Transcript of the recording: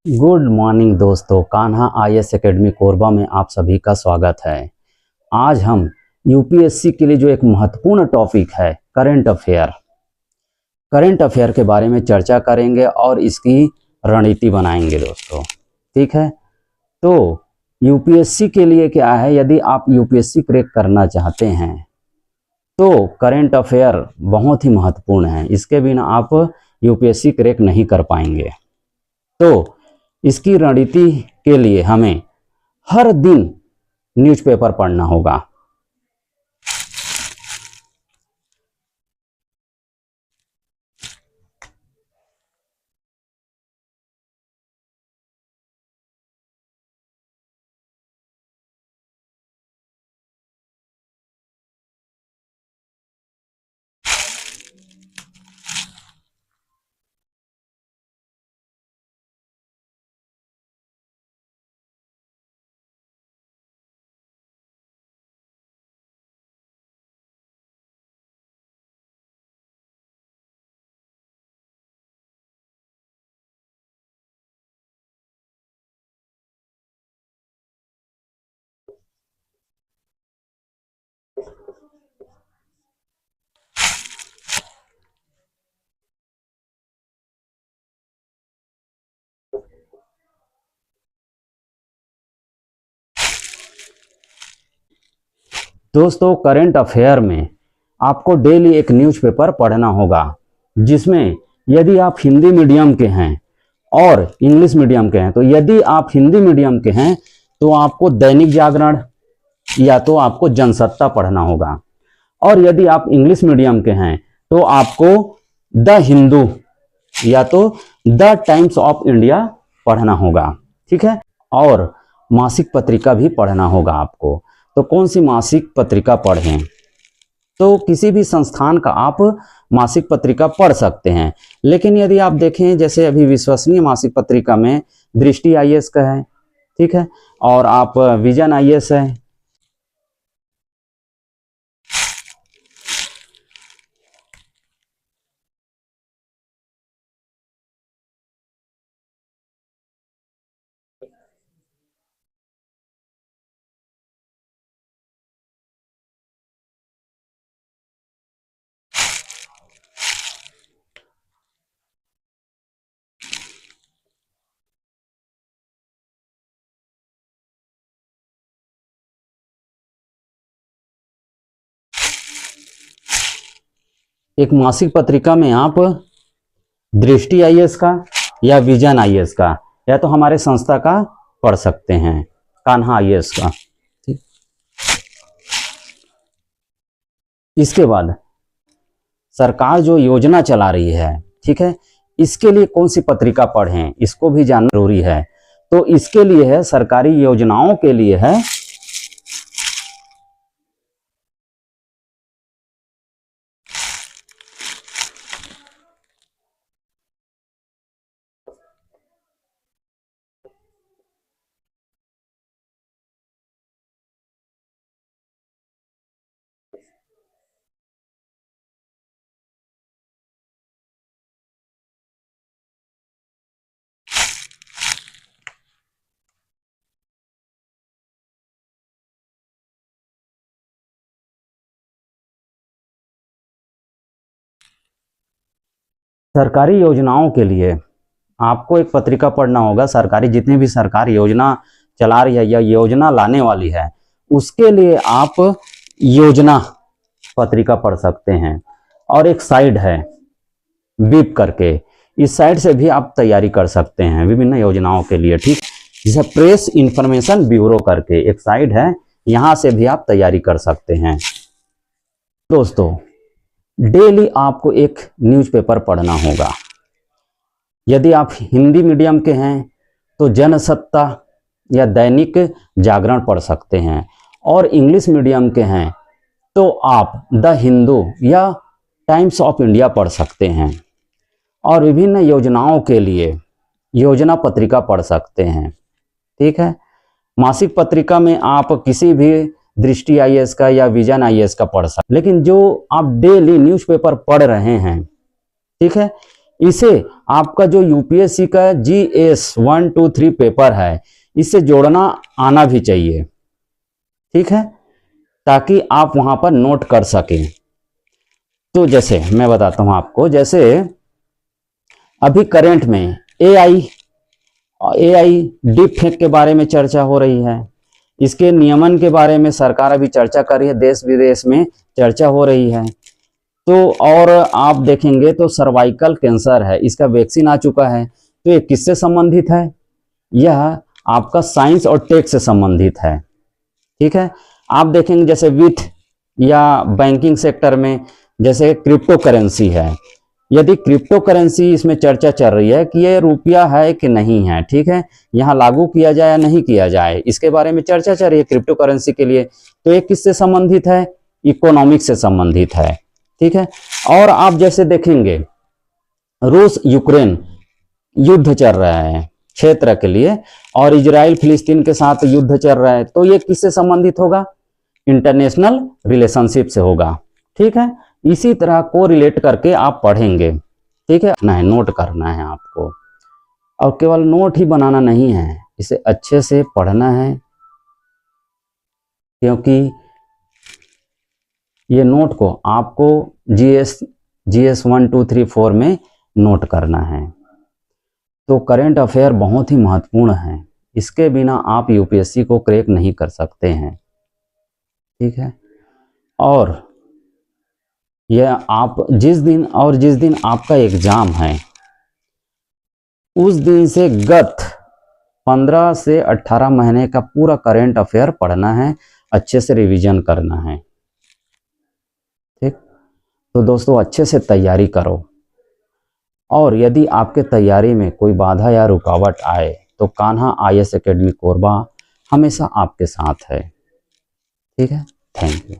Good morning दोस्तों, Kanha IAS academy Korba में आप सभी का स्वागत है। आज हम यूपीएससी के लिए जो एक महत्वपूर्ण टॉपिक है करंट अफेयर के बारे में चर्चा करेंगे और इसकी रणनीति बनाएंगे दोस्तों। ठीक है, तो यूपीएससी के लिए क्या है, यदि आप यूपीएससी क्रैक करना चाहते हैं तो करंट अफेयर बहुत ही महत्वपूर्ण है। इसके बिना आप यूपीएससी क्रैक नहीं कर पाएंगे। तो इसकी रणनीति के लिए हमें हर दिन न्यूज़पेपर पढ़ना होगा। दोस्तों, करंट अफेयर में आपको डेली एक न्यूज़पेपर पढ़ना होगा, जिसमें यदि आप हिंदी मीडियम के हैं और इंग्लिश मीडियम के हैं, तो यदि आप हिंदी मीडियम के हैं तो आपको दैनिक जागरण या तो आपको जनसत्ता पढ़ना होगा, और यदि आप इंग्लिश मीडियम के हैं तो आपको द हिंदू या तो द टाइम्स ऑफ इंडिया पढ़ना होगा। ठीक है, और मासिक पत्रिका भी पढ़ना होगा आपको। तो कौन सी मासिक पत्रिका पढ़ें? तो किसी भी संस्थान का आप मासिक पत्रिका पढ़ सकते हैं, लेकिन यदि आप देखें, जैसे अभी विश्वसनीय मासिक पत्रिका में दृष्टि आईएएस का है, ठीक है, और आप विजन आईएएस है। एक मासिक पत्रिका में आप दृष्टि आईएएस का या विजन आईएएस का या तो हमारे संस्था का पढ़ सकते हैं, कान्हा आईएएस का। ठीक, इसके बाद सरकार जो योजना चला रही है, ठीक है, इसके लिए कौन सी पत्रिका पढ़ें, इसको भी जानना जरूरी है। तो इसके लिए है, सरकारी योजनाओं के लिए है सरकारी योजनाओं के लिए आपको एक पत्रिका पढ़ना होगा। सरकारी जितनी भी सरकार योजना चला रही है या योजना लाने वाली है, उसके लिए आप योजना पत्रिका पढ़ सकते हैं। और एक साइट है विप करके, इस साइट से भी आप तैयारी कर सकते हैं विभिन्न योजनाओं के लिए। ठीक, जिसे प्रेस इंफॉर्मेशन ब्यूरो करके एक साइट है, यहां से भी आप तैयारी कर सकते हैं। दोस्तों, डेली आपको एक न्यूज़पेपर पढ़ना होगा। यदि आप हिंदी मीडियम के हैं तो जनसत्ता या दैनिक जागरण पढ़ सकते हैं, और इंग्लिश मीडियम के हैं तो आप द हिंदू या टाइम्स ऑफ इंडिया पढ़ सकते हैं, और विभिन्न योजनाओं के लिए योजना पत्रिका पढ़ सकते हैं। ठीक है, मासिक पत्रिका में आप किसी भी दृष्टि आईएएस का या विजन आईएएस का पढ़ सकते, लेकिन जो आप डेली न्यूज़पेपर पढ़ रहे हैं, ठीक है, इसे आपका जो यूपीएससी का GS 1, 2, 3 पेपर है, इससे जोड़ना आना भी चाहिए, ठीक है, ताकि आप वहां पर नोट कर सकें। तो जैसे मैं बताता हूं आपको, जैसे अभी करंट में AI डीप फेक के बारे में चर्चा हो रही है। इसके नियमन के बारे में सरकार अभी चर्चा कर रही है, देश विदेश में चर्चा हो रही है। तो और आप देखेंगे तो सर्वाइकल कैंसर है, इसका वैक्सीन आ चुका है। तो ये किससे संबंधित है? यह आपका साइंस और टेक से संबंधित है, ठीक है। आप देखेंगे जैसे वित्त या बैंकिंग सेक्टर में जैसे क्रिप्टो करेंसी है, यदि क्रिप्टो करेंसी इसमें चर्चा चल रही है कि ये रुपया है कि नहीं है, ठीक है, यहाँ लागू किया जाए या नहीं किया जाए, इसके बारे में चर्चा चल रही है क्रिप्टो करेंसी के लिए। तो ये किससे संबंधित है? इकोनॉमिक्स से संबंधित है, ठीक है। और आप जैसे देखेंगे रूस यूक्रेन युद्ध चल रहा है क्षेत्र के लिए, और इजराइल फिलिस्तीन के साथ युद्ध चल रहा है, तो ये किससे संबंधित होगा? इंटरनेशनल रिलेशनशिप से होगा, ठीक है। इसी तरह को रिलेट करके आप पढ़ेंगे, ठीक है, नोट करना है आपको, और केवल नोट ही बनाना नहीं है, इसे अच्छे से पढ़ना है, क्योंकि ये नोट को आपको GS 1, 2, 3, 4 में नोट करना है। तो करंट अफेयर बहुत ही महत्वपूर्ण है, इसके बिना आप यूपीएससी को क्रैक नहीं कर सकते हैं, ठीक है। और यह आप जिस दिन आपका एग्जाम है, उस दिन से गत 15 से 18 महीने का पूरा करंट अफेयर पढ़ना है, अच्छे से रिवीजन करना है, ठीक। तो दोस्तों अच्छे से तैयारी करो, और यदि आपके तैयारी में कोई बाधा या रुकावट आए तो कान्हा IAS एकेडमी कोरबा हमेशा आपके साथ है, ठीक है। Thank you.